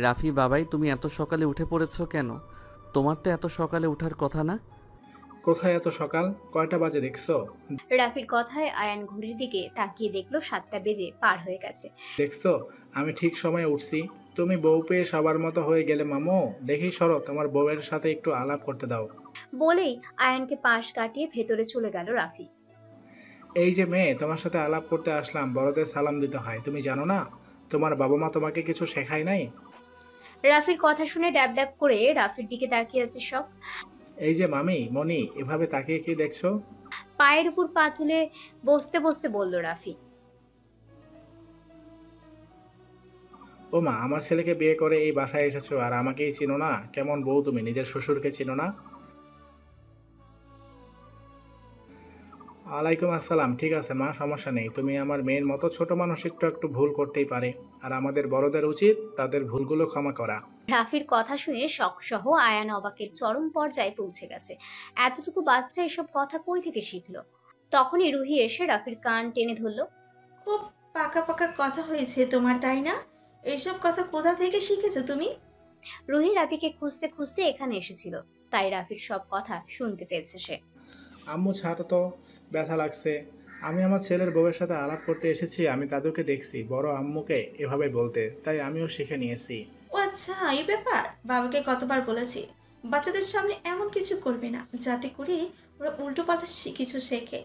রাফি বাবাই, তুমি এত সকালে উঠে পড়েছো কেন? তোমার তো এত সকালে ওঠার কথা না। কোথায় এত সকাল? কয়টা বাজে দেখছো? রাফির কথায় আয়ান ঘড়ির দিকে তাকিয়ে দেখলো 7টা বেজে পার হয়ে গেছে। দেখছো আমি ঠিক সময়ে উঠছি। তুমি বউ পেয়ে সবার মতো হয়ে গেলে মামু। দেখি সরো, তোমার বউয়ের সাথে একটু আলাপ করতে দাও। বলেই আয়ানকে পাশ কাটিয়ে ভেতরে চলে গেল রাফি। এই যে মেয়ে, তোমার সাথে আলাপ করতে আসলাম, বড়দের সালাম দিতে হয়, তুমি জানো না? তোমার বাবা মা তোমাকে কিছু শেখায় নাই? রাফির কথা শুনে ড্যাব ড্যাব করে রাফির দিকে তাকিয়ে আছে শখ। এই যে মামি মনি, এভাবে তাকিয়ে কি দেখছো? পায়ের উপর পা তুলে বসতে বসতে বলল রাফি। ও মা, আমার ছেলেকে বিয়ে করে এই বাসায় এসেছো আর আমাকেই চিনো না? কেমন বউ তুমি, নিজের শ্বশুরকে চিনো না? ওয়ালাইকুম আসসালাম। ঠিক আছে মা, সমস্যা নেই। তুমি আমার মেয়ের মতো ছোট মানুষ, একটু একটু ভুল করতেই পারে, আর আমাদের বড়দের উচিত তাদের ভুলগুলো ক্ষমা করা। রাফির কথা শুনে শখ সহ আয়ান অবাকের চরম পর্যায়ে পৌঁছে গেছে। এতটুকু বাচ্চা এসব কথা কই থেকে শিখলো? তখনই রুহি এসে রাফির কান টেনে ধরলো। খুব পাকা পাকা কথা হয়েছে তোমার, তাই না? এইসব কথা কোথা থেকে শিখেছো তুমি? রুহি রাফিকে খুঁজতে খুঁজতে এখানে এসেছিল, তাই রাফির সব কথা শুনতে পেয়েছে সে। আম্মু ছাড়ো তো, ব্যথা লাগছে। আমি আমার ছেলের বউয়ের সাথে আলাপ করতে এসেছি, আমি দাদুকে দেখছি বড় আম্মুকে এভাবে বলতে, তাই আমিও শিখে নিয়েছি। ও আচ্ছা, এই ব্যাপার। বাবাকে কতবার বলেছি বাচ্চাদের সামনে এমন কিছু করবে না, যাতে করে ওরা উল্টো পাল্টা কিছু শেখে।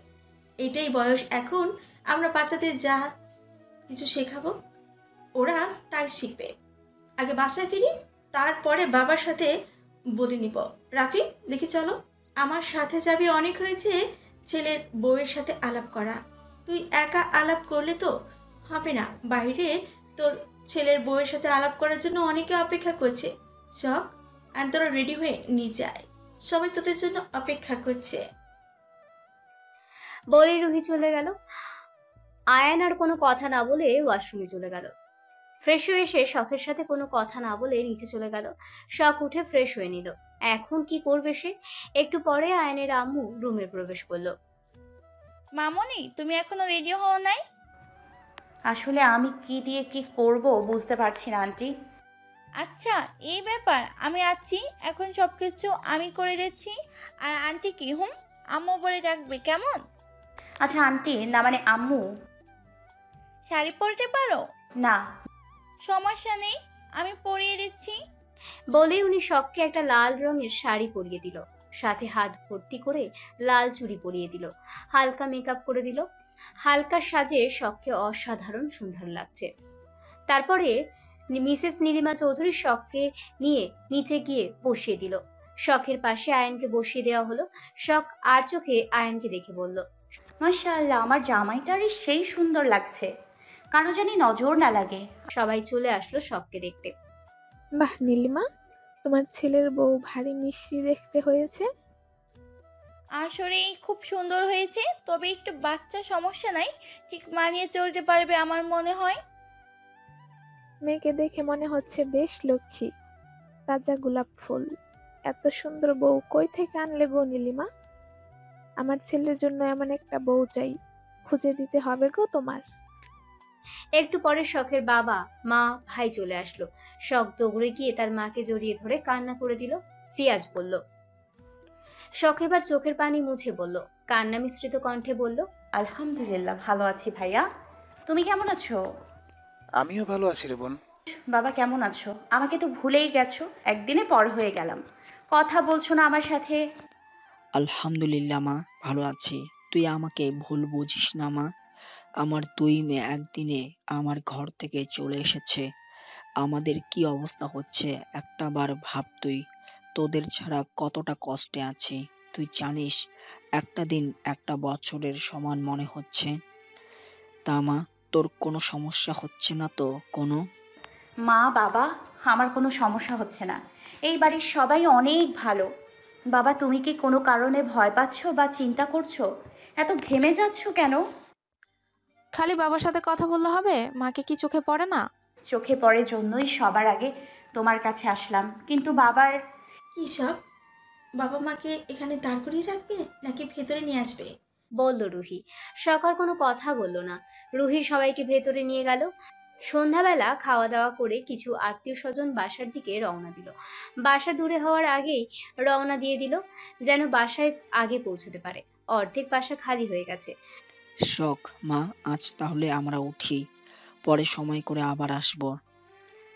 এটাই বয়স এখন। আমরা বাচ্চাদের যা কিছু শেখাবো ওরা তাই শিখবে। আগে বাসায় ফিরি, তারপরে বাবার সাথে বলে নিব। রাফি, দেখি চলো। আমার সাথে যাবি, অনেক হয়েছে ছেলের বউয়ের সাথে আলাপ করা। তুই একা আলাপ করলে তো হবে না, বাইরে তোর ছেলের বউয়ের সাথে আলাপ করার জন্য অনেকে অপেক্ষা করছে। শখ, আর তোরা রেডি হয়ে নিয়ে যায়, সবাই তোদের জন্য অপেক্ষা করছে। বলে রুহি চলে গেল। আয়ান আর কোনো কথা না বলে ওয়াশরুমে চলে গেল। ফ্রেশ হয়ে এসে শখের সাথে কোনো কথা না বলে নিচে চলে গেল। শখ উঠে ফ্রেশ হয়ে নিল। এখন কি করবে সে? একটু পরে আয়নের আম্মু রুমে প্রবেশ করলো। মামনি, তুমি এখনো রেডি হও নাই? আসলে আমি কি দিয়ে কি করব বুঝতে পারছি না আন্টি। আচ্ছা, এই ব্যাপার। আমি আছি, এখন সবকিছু আমি করে দিচ্ছি। আর আন্টি কি আম্মু বলে ডাকবে, কেমন? আচ্ছা আন্টি, না মানে আম্মু। শাড়ি পরতে পারো? না। সমস্যা নেই, আমি পরিয়ে দিচ্ছি। বলেই উনি শখকে একটা লাল রঙের শাড়ি পরিয়ে দিল, সাথে হাত ভর্তি করে লাল চুড়ি পরিয়ে দিল, হালকা মেকআপ করে দিল। হালকা সাজে শখকে অসাধারণ সুন্দর লাগছে। তারপরে মিসেস নীলিমা চৌধুরী শখকে নিয়ে নিচে গিয়ে বসিয়ে দিল। শখের পাশে আয়নকে বসিয়ে দেওয়া হলো। শখ আর চোখে আয়নকে দেখে বলল, মাশাআল্লাহ, আমার জামাইটারই সেই সুন্দর লাগছে, কারো জানি নজর না লাগে। সবাই চলে আসলো শখকে দেখতে। বাহ নীলিমা, তোমার ছেলের বউ ভারী মিষ্টি দেখতে হয়েছে। আসলেই খুব সুন্দর হয়েছে, তবে একটু বাচ্চা, সমস্যা নাই, ঠিক মানিয়ে চলতে পারবে আমার মনে হয়। মেয়েকে দেখে মনে হচ্ছে বেশ লক্ষ্মী, তাজা গোলাপ ফুল। এত সুন্দর বউ কই থেকে আনলে গো নীলিমা? আমার ছেলের জন্য এমন একটা বউ চাই, খুঁজে দিতে হবে গো তোমার। একটু পরে শখের বাবা, মা, ভাই চলে আসলো। শখ দৌড়ে গিয়ে তার মাকে জড়িয়ে ধরে কান্না করে দিল। ফিয়াজ বলল। শখ এবার চোখের পানি মুছে বলল, কান্না মিশ্রিত কণ্ঠে বলল, আলহামদুলিল্লাহ ভালো আছি ভাইয়া, তুমি কেমন আছো? আমিও ভালো আছি রে বোন। বাবা কেমন আছো? আমাকে তো ভুলেই গেছো, একদিনে পর হয়ে গেলাম, কথা বলছো না আমার সাথে। আলহামদুলিল্লাহ মা, ভালো আছি। তুই আমাকে ভুল বুঝিস না মা। আমার দুই মেয়ে একদিনে আমার ঘর থেকে চলে এসেছে। আমাদের কি অবস্থা হচ্ছে একটাবার ভাব তুই। তোদের ছাড়া কতটা কষ্টে আছি তুই জানিস। একটা দিন একটা বছরের সমান মনে হচ্ছে। তা মা, তোর কোনো সমস্যা হচ্ছে না তো কোনো? মা বাবা, আমার কোনো সমস্যা হচ্ছে না, এই বাড়ির সবাই অনেক ভালো। বাবা, তুমি কি কোনো কারণে ভয় পাচ্ছ বা চিন্তা করছো? এত ঘেমে যাচ্ছ কেন? খালি বাবার সাথে কথা বললে হবে? মাকে কি চোখে পড়ে না? চোখে পড়ে জন্যই সবার আগে তোমার কাছে আসলাম, কিন্তু বাবার। কি সব, বাবা মাকে এখানে দাঁড় করিয়ে রাখবে নাকি ভেতরে নিয়ে আসবে? বলল রুহি। শখ আর কোনো কথা বলল না। রুহি সবাইকে ভেতরে নিয়ে গেল। সন্ধ্যাবেলা খাওয়া দাওয়া করে কিছু আত্মীয় স্বজন বাসার দিকে রওনা দিল। বাসা দূরে হওয়ার আগেই রওনা দিয়ে দিল, যেন বাসায় আগে পৌঁছতে পারে। অর্ধেক বাসা খালি হয়ে গেছে। শখ, মা আজ তাহলে আমরা উঠি, পরে সময় করে আবার আসবো।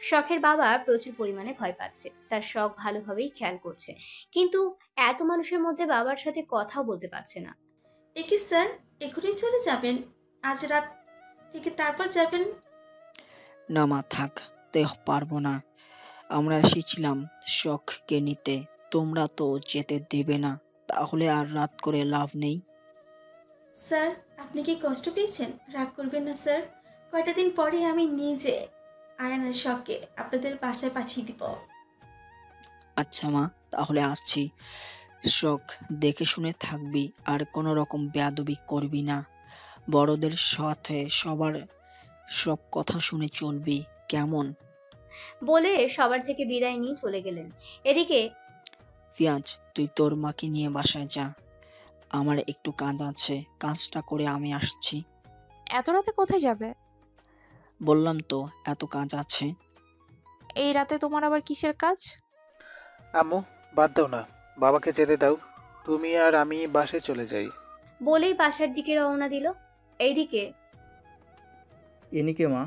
শখের বাবা প্রচুর পরিমাণে ভয় পাচ্ছে। তার শখ ভালোভাবেই খেয়াল করছে, কিন্তু এত মানুষের মধ্যে বাবার সাথে কথাও বলতে পারছে না। একি স্যার, এখনই চলে যাবেন? আজ রাত থেকে তারপর যাবেন? না মা, থাক, তে পারবো না। আমরা এসেছিলাম শখকে নিতে, তোমরা তো যেতে দেবে না, তাহলে আর রাত করে লাভ নেই। স্যার, আপনি কি কষ্ট পেয়েছেন? রাগ করবেন না স্যার। কয়টা দিন পরে আমি নিজে আয়ানের শখকে আপনাদের বাসায় পাঠিয়ে দিব। আচ্ছা মা, তাহলে আসছি। শখ, দেখে শুনে থাকবি, আর কোনো রকম বেয়াদবি করবি না। বড়দের সাথে সবার সব কথা শুনে চলবি, কেমন? বলে সবার থেকে বিদায় নিয়ে চলে গেলেন। এদিকে পিয়াজ, তুই তোর মাকে নিয়ে বাসায় যা, আমার একটু কাজ আছে, কাজটা করে আমি আসছি। এত রাতে কোথায় যাবে? বললাম তো, এত কাজ আছে। এই রাতে তোমার আবার কিসের কাজ? আম্মু, বাদ দাও না, বাবাকে যেতে দাও, তুমি আর আমি বাসায় চলে যাই। বলেই বাসার দিকে রওনা দিল। এইদিকে ইনি কে মা?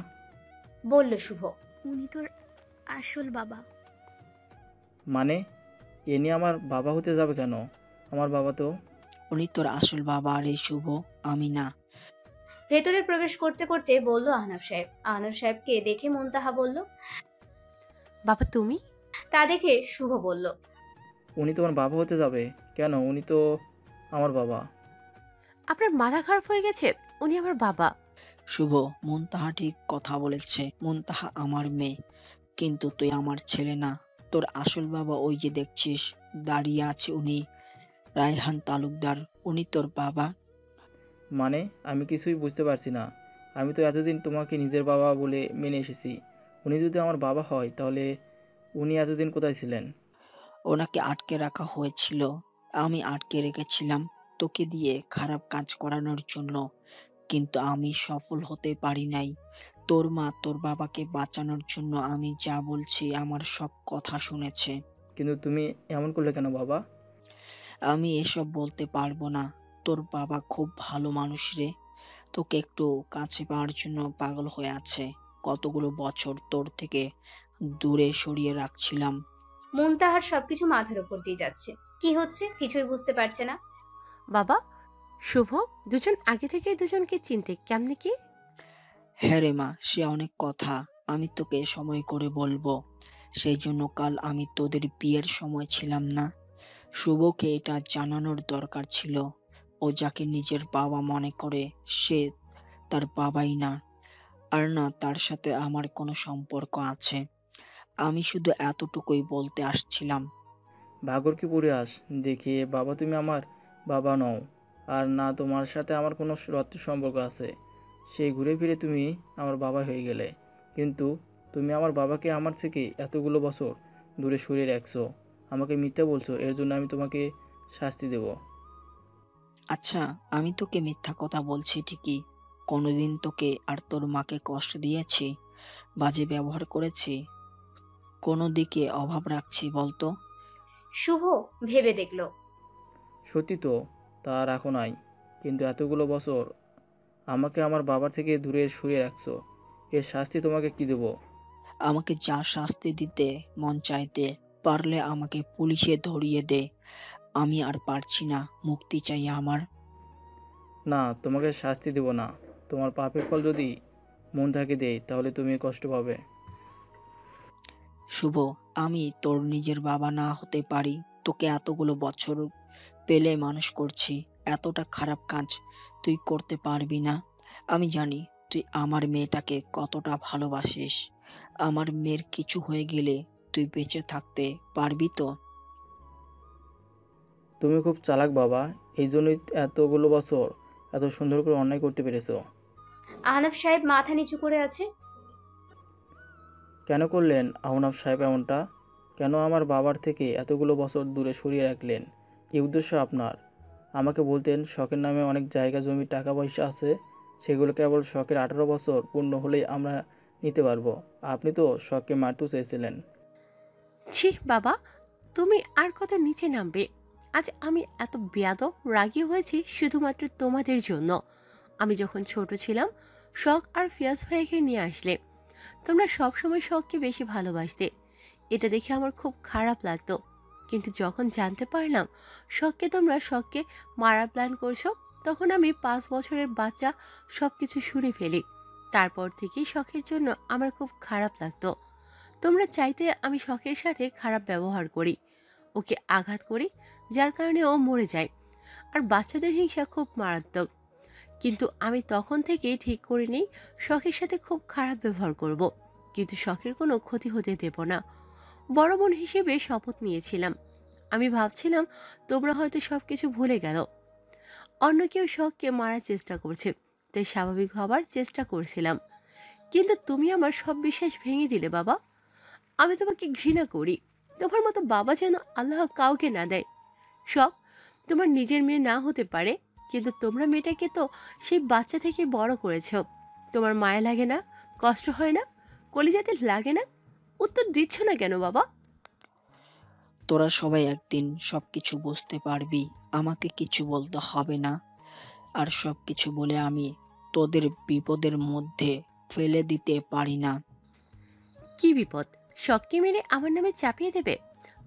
বলল শুভ। উনি তোর আসল বাবা। মানে ইনি আমার বাবা হতে যাবে কেন? আমার বাবা তো। উনি তোর আসল বাবা রে শুভ, আমি না। ভেতরে প্রবেশ করতে করতে বলল আহনাফ সাহেব। আহনাফ সাহেবকে দেখে মুনতাহা বলল, বাবা তুমি? তা দেখে শুভ বলল, উনি তোমার বাবা হতে যাবে কেন? উনি তো আমার বাবা। আপনার মাথা খারাপ হয়ে গেছে? উনি আমার বাবা। শুভ, মুনতাহা ঠিক কথা বলেছে। মুনতাহা আমার মেয়ে, কিন্তু তুই আমার ছেলে না। তোর আসল বাবা ওই যে দেখছিস দাঁড়িয়ে আছে, উনি রায়হান তালুকদার, উনি তোর বাবা। মানে আমি কিছুই বুঝতে পারছি না। আমি তো এতদিন তোমাকে নিজের বাবা বলে মেনে এসেছি। উনি যদি আমার বাবা হয় তাহলে উনি এতদিন কোথায় ছিলেন? ওনাকে আটকে রাখা হয়েছিল, আমি আটকে রেখেছিলাম তোকে দিয়ে খারাপ কাজ করানোর জন্য, কিন্তু আমি সফল হতে পারি নাই। তোর মা তোর বাবাকে বাঁচানোর জন্য আমি যা বলছি আমার সব কথা শুনেছে। কিন্তু তুমি এমন করলে কেন বাবা? আমি এসব বলতে পারবো না। তোর বাবা খুব ভালো মানুষ রে, তোকে একটু কাছে পাওয়ার জন্য পাগল হয়ে আছে। কতগুলো বছর তোর থেকে দূরে সরিয়ে রাখছিলাম। মুনতাহার সবকিছু মাথার উপর দিয়ে যাচ্ছে। কি হচ্ছে কিছুই বুঝতে পারছে না। বাবা, শুভ দুজন আগে থেকে দুজনকে চিনতে কেমনে কি? হ্যাঁ রে মা, সে অনেক কথা আমি তোকে সময় করে বলবো। সেই জন্য কাল আমি তোদের বিয়ের সময় ছিলাম না। শুভকে এটা জানানোর দরকার ছিল। ও যাকে নিজের বাবা মনে করে সে তার বাবাই না, আর না তার সাথে আমার কোনো সম্পর্ক আছে। আমি শুধু এতটুকুই বলতে আসছিলাম। ভাগর কি পড়ে আস দেখি বাবা, তুমি আমার বাবা নও, আর না তোমার সাথে আমার কোনো রক্তের সম্পর্ক আছে। সেই ঘুরে ফিরে তুমি আমার বাবা হয়ে গেলে, কিন্তু তুমি আমার বাবাকে আমার থেকে এতগুলো বছর দূরে সরিয়ে রাখছো। আমাকে মিথ্যা বলছো, এর জন্য আমি তোমাকে শাস্তি দেব। আচ্ছা, আমি তোকে মিথ্যা কথা বলছি ঠিকই, কোনোদিন তোকে আর তোর মাকে কষ্ট দিয়েছি, বাজে ব্যবহার করেছি, কোনো দিকে অভাব রাখছি বলতো? শুভ ভেবে দেখল। সত্যি তো, তা রাখো নাই, কিন্তু এতগুলো বছর আমাকে আমার বাবার থেকে দূরে সরিয়ে রাখছো। এর শাস্তি তোমাকে কি দেব? আমাকে যা শাস্তি দিতে মন চাইতে, পারলে আমাকে পুলিশে ধরিয়ে দে, আমি আর পারছি না, মুক্তি চাই আমার। না, তোমাকে শাস্তি দেব না। তোমার পাপের ফল যদি মন থাকে দেই তাহলে তুমি কষ্ট পাবে। শুভ, আমি তোর নিজের বাবা না হতে পারি, তোকে এতগুলো বছর পেলে মানুষ করছি, এতটা খারাপ কাজ তুই করতে পারবি না। আমি জানি তুই আমার মেয়েটাকে কতটা ভালোবাসিস। আমার মেয়ের কিছু হয়ে গেলে তুই বেঁচে থাকতে পারবি তো? তুমি খুব চালাক বাবা, এই জন্যই এতগুলো বছর এত সুন্দর করে অন্যায় করতে পেরেছো। আহনাফ সাহেব মাথা নিচু করে আছে। কেন করলেন আহনাফ সাহেব এমনটা? কেন আমার বাবার থেকে এতগুলো বছর দূরে সরিয়ে রাখলেন? কি উদ্দেশ্য আপনার? আমাকে বলতেন শখের নামে অনেক জায়গা জমি টাকা পয়সা আছে, সেগুলো কেবল শখের 18 বছর পূর্ণ হলেই আমরা নিতে পারবো। আপনি তো শখকে মারতেও চেয়েছিলেন। ছি বাবা, তুমি আর কত নিচে নামবে? আজ আমি এত বেয়াদব রাগী হয়েছি শুধুমাত্র তোমাদের জন্য। আমি যখন ছোট ছিলাম, শখ আর ফিয়াজ ভাইকে নিয়ে আসলে তোমরা সবসময় শখকে বেশি ভালোবাসতে। এটা দেখে আমার খুব খারাপ লাগতো, কিন্তু যখন জানতে পারলাম শখকে মারার প্ল্যান করছো, তখন আমি 5 বছরের বাচ্চা সবকিছু শুনে ফেলি। তারপর থেকেই শখের জন্য আমার খুব খারাপ লাগতো। তোমরা চাইতে আমি শখের সাথে খারাপ ব্যবহার করি, ওকে আঘাত করি, যার কারণে ও মরে যায়। আর বাচ্চাদের হিংসা খুব মারাত্মক, কিন্তু আমি তখন থেকেই ঠিক করে নিই শখের সাথে খুব খারাপ ব্যবহার করব, কিন্তু শখের কোনো ক্ষতি হতে দেব না। বড় বোন হিসেবে শপথ নিয়েছিলাম। আমি ভাবছিলাম তোমরা হয়তো সবকিছু ভুলে গেল, অন্য কেউ শখকে মারার চেষ্টা করছে, তাই স্বাভাবিক হবার চেষ্টা করছিলাম। কিন্তু তুমি আমার সব বিশ্বাস ভেঙে দিলে বাবা। আমি তোমাকে ঘৃণা করি। তোমার মতো বাবা যেন আল্লাহ কাউকে না দেয়। শখ তোমার নিজের মেয়ে না হতে পারে, কিন্তু তোমরা মেয়েটাকে তো সেই বাচ্চা থেকে বড় করেছ। তোমার মায়া লাগে না? কষ্ট হয় না? কলিজাতে লাগে না? উত্তর দিচ্ছ না কেন বাবা? তোরা সবাই একদিন সবকিছু বুঝতে পারবি, আমাকে কিছু বলতে হবে না। আর সবকিছু বলে আমি তোদের বিপদের মধ্যে ফেলে দিতে পারি না। কি বিপদ? শখকে মেরে আমার নামে চাপিয়ে দেবে?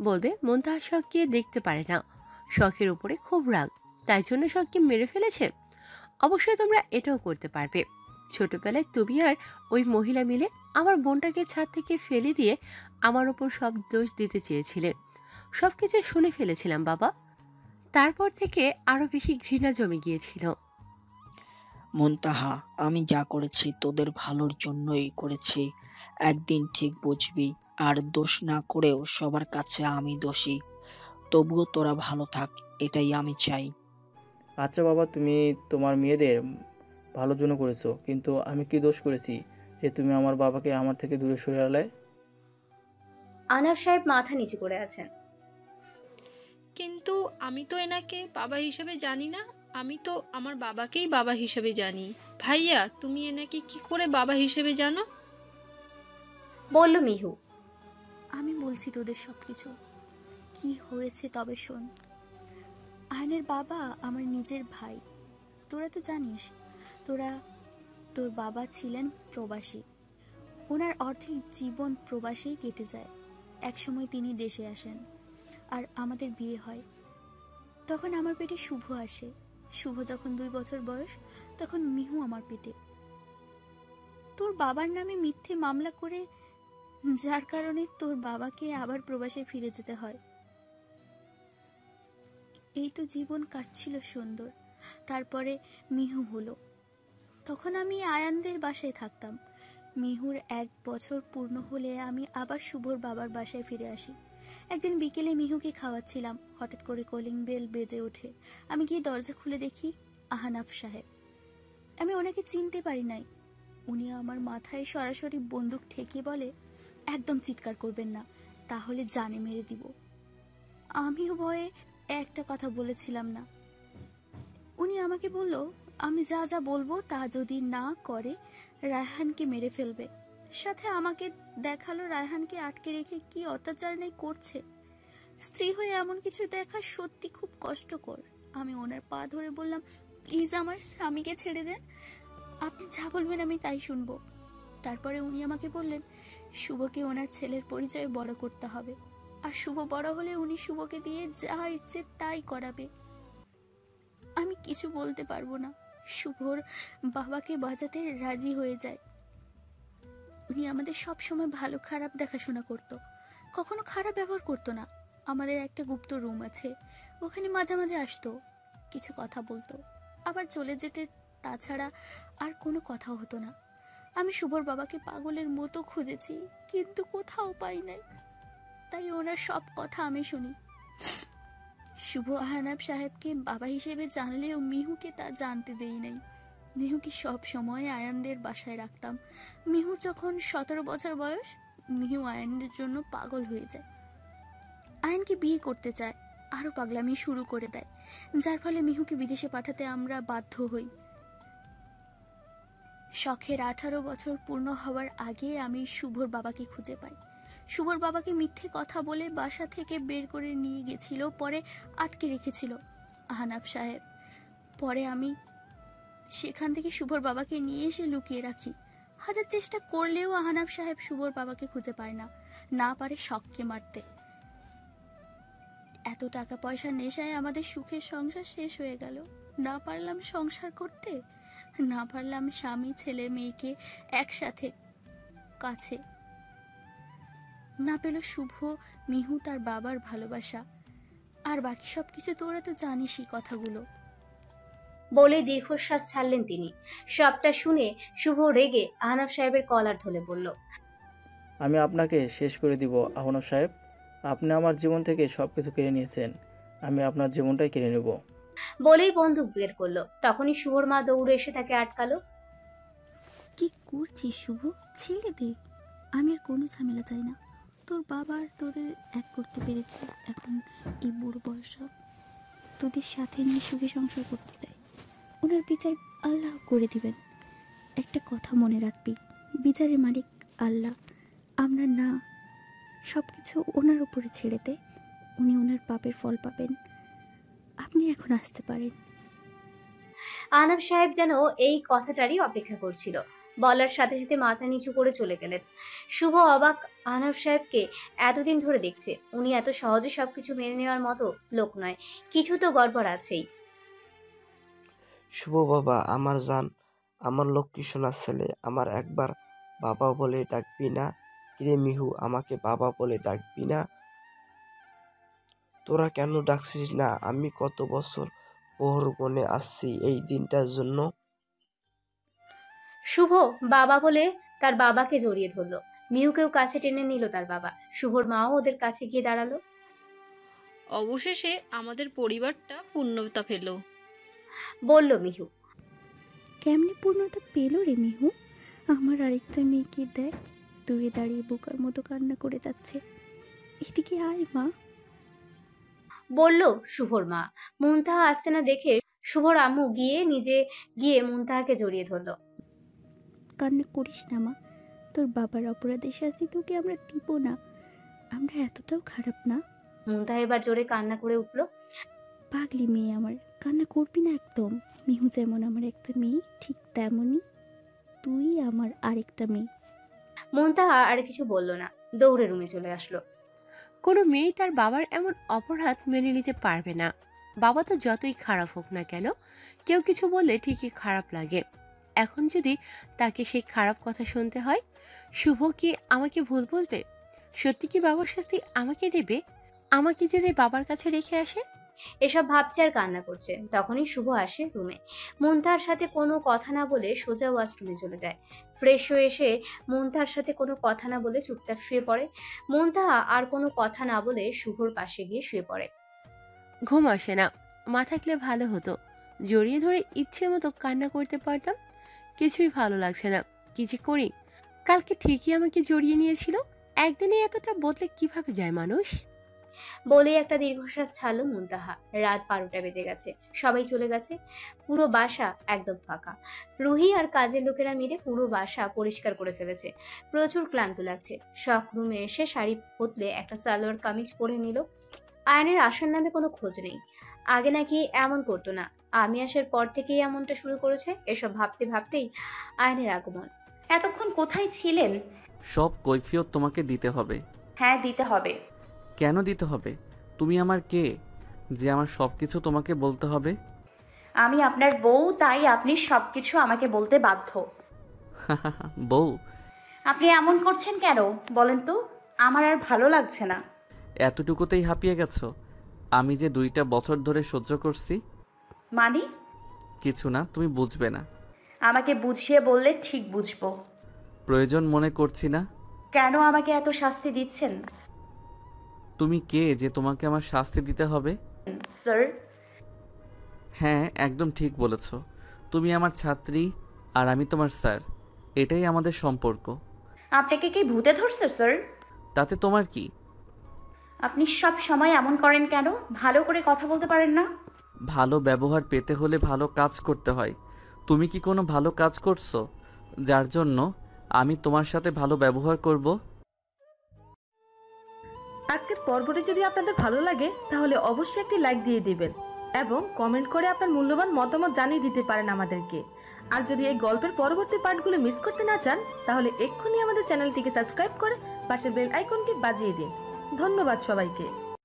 বলবে মুনতাহা শখকে দেখতে পারে না, শখের উপরে খুব রাগ, তাই জন্য শখকে মেরে ফেলেছে। অবশ্যই তোমরা এটাও করতে পারবে। ছোটবেলায় তুমি আর ওই মহিলা মিলে আমার বোনটাকে ছাদ থেকে ফেলে দিয়ে আমার উপর সব দোষ দিতে চেয়েছিলে। সবকিছু শুনে ফেলেছিলাম বাবা। তারপর থেকে আরো বেশি ঘৃণা জমে গিয়েছিল। মুনতাহা, আমি যা করেছি তোদের ভালোর জন্যই করেছি। একদিন ঠিক বুঝবি। আর দোষ না করেও সবার কাছে আমি দোষী। তবুও তোরা ভালো থাক, এটাই আমি চাই। আচ্ছা বাবা, তুমি তোমার মেয়েদের ভালোর জন্য করেছো, কিন্তু আমি কি দোষ করেছি যে তুমি আমার বাবাকে আমার থেকে দূরে সরালে? আনাফ সাহেব মাথা নিচু করে আছেন। কিন্তু আমি তো এনাকে বাবা হিসেবে জানি না। আমি তো আমার বাবাকেই বাবা হিসেবে জানি। ভাইয়া, তুমি এনাকে কি করে বাবা হিসেবে জানো? বলল মিহু। আমি বলছি তোদের সব কিছু কি হয়েছে, তবে শোন। আয়নের বাবা আমার নিজের ভাই। তোরা তো জানিস, তোর বাবা ছিলেন প্রবাসী। ওনার অর্ধেক জীবন প্রবাসেই কেটে যায়। একসময় তিনি দেশে আসেন আর আমাদের বিয়ে হয়। তখন আমার পেটে শুভ আসে। শুভ যখন 2 বছর বয়স, তখন মিহু আমার পেটে। তোর বাবার নামে মিথ্যে মামলা করে, যার কারণে তোর বাবাকে আবার প্রবাসে ফিরে যেতে হয়। এই তো জীবন কাটছিল সুন্দর। তারপরে মিহু হলো। তখন আমি আয়ানদের বাসায় থাকতাম। মিহুর 1 বছর পূর্ণ হলে আমি আবার শুভর বাবার বাসায় ফিরে আসি। একদিন বিকেলে মিহুকে খাওয়াচ্ছিলাম, হঠাৎ করে কলিং বেল বেজে ওঠে। আমি গিয়ে দরজা খুলে দেখি আহনাফ সাহেব। আমি ওনাকে চিনতে পারি নাই। উনি আমার মাথায় সরাসরি বন্দুক ঠেকিয়ে বলে, একদম চিৎকার করবেন না, তাহলে জানে মেরে দিব। আমিও ভয়ে একটা কথা বলেছিলাম না। উনি আমাকে বলল, আমি যা যা বলবো তা যদি না করে রায়হানকে মেরে ফেলবে। সাথে আমাকে দেখালো রায়হানকে আটকে রেখে কি অত্যাচার নেই করছে। স্ত্রী হয়ে এমন কিছু দেখা সত্যি খুব কষ্টকর। আমি ওনার পা ধরে বললাম, প্লিজ আমার স্বামীকে ছেড়ে দেন, আপনি যা বলবেন আমি তাই শুনবো। তারপরে উনি আমাকে বললেন, শুভকে ওনার ছেলের পরিচয়ে বড় করতে হবে, আর শুভ বড় হলে উনি শুভকে দিয়ে যা ইচ্ছে তাই করাবে। আমি কিছু বলতে পারবো না। শুভর বাবাকে বাঁচাতে রাজি হয়ে যায়। উনি আমাদের সব সময় ভালো খারাপ দেখাশোনা করত, কখনো খারাপ ব্যবহার করতো না। আমাদের একটা গুপ্ত রুম আছে, ওখানে মাঝে মাঝে আসতো, কিছু কথা বলতো, আবার চলে যেতে। তাছাড়া আর কোনো কথা হতো না। আমি শুভর বাবাকে পাগলের মতো খুঁজেছি, কিন্তু কোথাও পাই নাই। তাই ওনার সব কথা আমি শুনি। শুভ আহনাফ সাহেবকে বাবা হিসেবে জানলেও মিহুকে তা জানতে দেই নাই। মিহুকে সব সময় আয়ানদের বাসায় রাখতাম। মিহুর যখন 17 বছর বয়স, মিহু আয়ানের জন্য পাগল হয়ে যায়। আয়ানকে বিয়ে করতে চায়, আরও পাগলামি শুরু করে দেয়, যার ফলে মিহুকে বিদেশে পাঠাতে আমরা বাধ্য হই। শখের 18 বছর পূর্ণ হওয়ার আগে আমি শুভর বাবাকে খুঁজে পাই। শুভর বাবাকে মিথ্যে কথা বলে বাসা থেকে বের করে নিয়ে গেছিল, পরে আটকে রেখেছিল আহনাফ সাহেব। পরে আমি সেখান থেকে শুভর বাবাকে নিয়ে এসে লুকিয়ে রাখি। হাজার চেষ্টা করলেও আহনাফ সাহেব শুভর বাবাকে খুঁজে পায় না, না পারে শখকে মারতে। এত টাকা পয়সার নেশায় আমাদের সুখের সংসার শেষ হয়ে গেল। না পারলাম সংসার করতে, না পারলাম স্বামী ছেলে মেয়েকে একসাথে কাছে, না পেল শুভ মিহু তার বাবার ভালোবাসা। আর বাকি সব কিছু তোরা তো জানিসই কথাগুলো। বলে দীর্ঘশ্বাস ছাড়লেন তিনি। সবটা শুনে শুভ রেগে আহনাফ সাহেবের কলার ধরে বলল, আমি আপনাকে শেষ করে দিব আহনাফ সাহেব। আপনি আমার জীবন থেকে সব কিছু কেড়ে নিয়েছেন, আমি আপনার জীবনটাই কেড়ে নেব। বলেই বন্দুক বের করলো। তখনই শুভর মা দৌড়ে এসে তাকে আটকালো। কি করছিস শুভ? ছেড়ে দে, আমি আর কোনো ঝামেলা চাই না। তোর বাবা আর তোদের এক করতে পেরেছে, এখন এই বুড়ো বয়স তোদের সাথে নিয়ে সুখে সংসার করতে চাই। ওনার বিচার আল্লাহ করে দিবেন। একটা কথা মনে রাখবি, বিচারের মালিক আল্লাহ, আমরা না। সব কিছু ওনার উপরে ছেড়ে দে, উনি ওনার পাপের ফল পাবেন। আপনি এখন আসতে পারেন। আহনাফ সাহেব যেন এই কথাটারই অপেক্ষা করছিল। বলার সাথে সাথে মাথা নিচু করে চলে গেলেন। শুভ অবাক, আহনাফ সাহেবকে এতদিন ধরে দেখছে। উনি এত সহজে সবকিছু মেনে নেওয়ার মতো লোক নয়, কিছু তো গড়বড় আছেই। শুভ বাবা, আমার জান, আমার লক্ষ্মী সোনার ছেলে, আমার একবার বাবা বলে ডাকবি না? কিরে মিহু, আমাকে বাবা বলে ডাকবি না? তোরা কেন ডাকছিস না? আমি কত বছর পর বনে আসছি এই দিনটার জন্য। শুভ বাবা বলে তার বাবাকে জড়িয়ে ধরলো। মিহুকেও কাছে টেনে নিল তার বাবা। শুভর মাও ওদের কাছে গিয়ে দাঁড়ালো। অবশেষে আমাদের পরিবারটা পূর্ণতা পেল, বলল মিহু। কেমনে পূর্ণতা পেল রে মিহু? আমার আরেকটা মেয়েকে দেখ, দূরে দাঁড়িয়ে বোকার মতো কান্না করে যাচ্ছে। এদিকে আয় মা, বলল শুভর মা। মুনতাহা আসছে না দেখে শুভর আম্মু নিজে গিয়ে মুনতাহাকে জড়িয়ে ধরলো। কান্না করিস না মা, তোর বাবার অপরাধের শাস্তি তোকে আমরা দিব না। আমরা এতটাও খারাপ না। মুনতাহা এবার জোরে কান্না করে উঠল। পাগলি মেয়ে আমার, কান্না করবি না একদম। মিহু যেমন আমার একটা মেয়ে, ঠিক তেমনই তুই আমার আরেকটা মেয়ে। মুনতাহা আর কিছু বলল না, দৌড়ে রুমে চলে আসলো। কোনো মেয়ে তার বাবার এমন অপরাধ মেনে নিতে পারবে না। বাবা তো যতই খারাপ হোক না কেন, কেউ কিছু বললে ঠিকই খারাপ লাগে। এখন যদি তাকে সেই খারাপ কথা শুনতে হয়, শুভ কি আমাকে ভুল বুঝবে? সত্যি কি বাবার শাস্তি আমাকে দেবে? আমাকে যদি বাবার কাছে রেখে আসে? এসব ভাবছে আর কান্না করছে। তখনই শুভ আসে রুমে। মুনতাহার সাথে কোনো কথা না বলে সোজা ওয়াশরুমে চলে যায়। ফ্রেশ হয়ে এসে মুনতাহার সাথে কোনো কথা না বলে চুপচাপ শুয়ে পড়ে। মুনতাহা আর কোনো কথা না বলে শুভর পাশে গিয়ে শুয়ে পড়ে। ঘুম আসে না, মা থাকলে ভালো হতো, জড়িয়ে ধরে ইচ্ছে মতো কান্না করতে পারতাম। কিছুই ভালো লাগছে না, কি যে করি। কালকে ঠিকই আমাকে জড়িয়ে নিয়েছিল, একদিনে এতটা বদলে কিভাবে যায় মানুষ? বলে একটা দীর্ঘশ্বাস ছাড়লো মুনতাহা। রাত 12টা বেজে গেছে, সবাই চলে গেছে। পুরো বাসা একদম ফাঁকা। রুহি আর কাজের লোকেরা মিলে পুরো বাসা পরিষ্কার করে ফেলেছে। প্রচুর ক্লান্ত লাগছে। শখ রুমে এসে শাড়ি বদলে একটা সালোয়ার কামিজ পরে নিল। আয়নের আসার নামে কোনো খোঁজ নেই। আগে নাকি এমন করতো না, আমি আসার পর থেকেই এমনটা শুরু করেছে। এসব ভাবতে ভাবতেই আয়নের আগমন। এতক্ষণ কোথায় ছিলেন? সব কৈফিয়ত তোমাকে দিতে হবে। হ্যাঁ, দিতে হবে। কেন দিতে হবে? তুমি আমার কে যে আমার সবকিছু তোমাকে বলতে হবে? আমি আপনার বউ, তাই আপনি সবকিছু আমাকে বলতে বাধ্য। বউ? আপনি এমন করছেন কেন বলেন তো? আমার আর ভালো লাগছে না। এতটুকুতেই হাঁপিয়ে গেছো? আমি যে 2টা বছর ধরে সহ্য করছি। মানে? কিছু না, তুমি বুঝবে না। আমাকে বুঝিয়ে বললে ঠিক বুঝবো। প্রয়োজন মনে করছি না। কেন আমাকে এত শাস্তি দিচ্ছেন? তুমি কে যে তোমাকে আমার শাস্তি দিতে হবে? স্যার? হ্যাঁ, একদম ঠিক বলেছ। তুমি আমার ছাত্রী আর আমি তোমার স্যার। এটাই আমাদের সম্পর্ক। আপনাকে কি ভূতে ধরছে স্যার? তাতে তোমার কি? আপনি সব সময় এমন করেন কেন? ভালো করে কথা বলতে পারেন না? ভালো ব্যবহার পেতে হলে ভালো কাজ করতে হয়। তুমি কি কোনো ভালো কাজ করছো যার জন্য আমি তোমার সাথে ভালো ব্যবহার করব? আজকের পর্বটি যদি আপনাদের ভালো লাগে তাহলে অবশ্যই একটি লাইক দিয়ে দিবেন এবং কমেন্ট করে আপনার মূল্যবান মতামত জানিয়ে দিতে পারেন আমাদেরকে। আর যদি এই গল্পের পরবর্তী পার্টগুলো মিস করতে না চান তাহলে এক্ষুনি আমাদের চ্যানেলটিকে সাবস্ক্রাইব করে পাশের বেল আইকনটি বাজিয়ে দিন। ধন্যবাদ সবাইকে।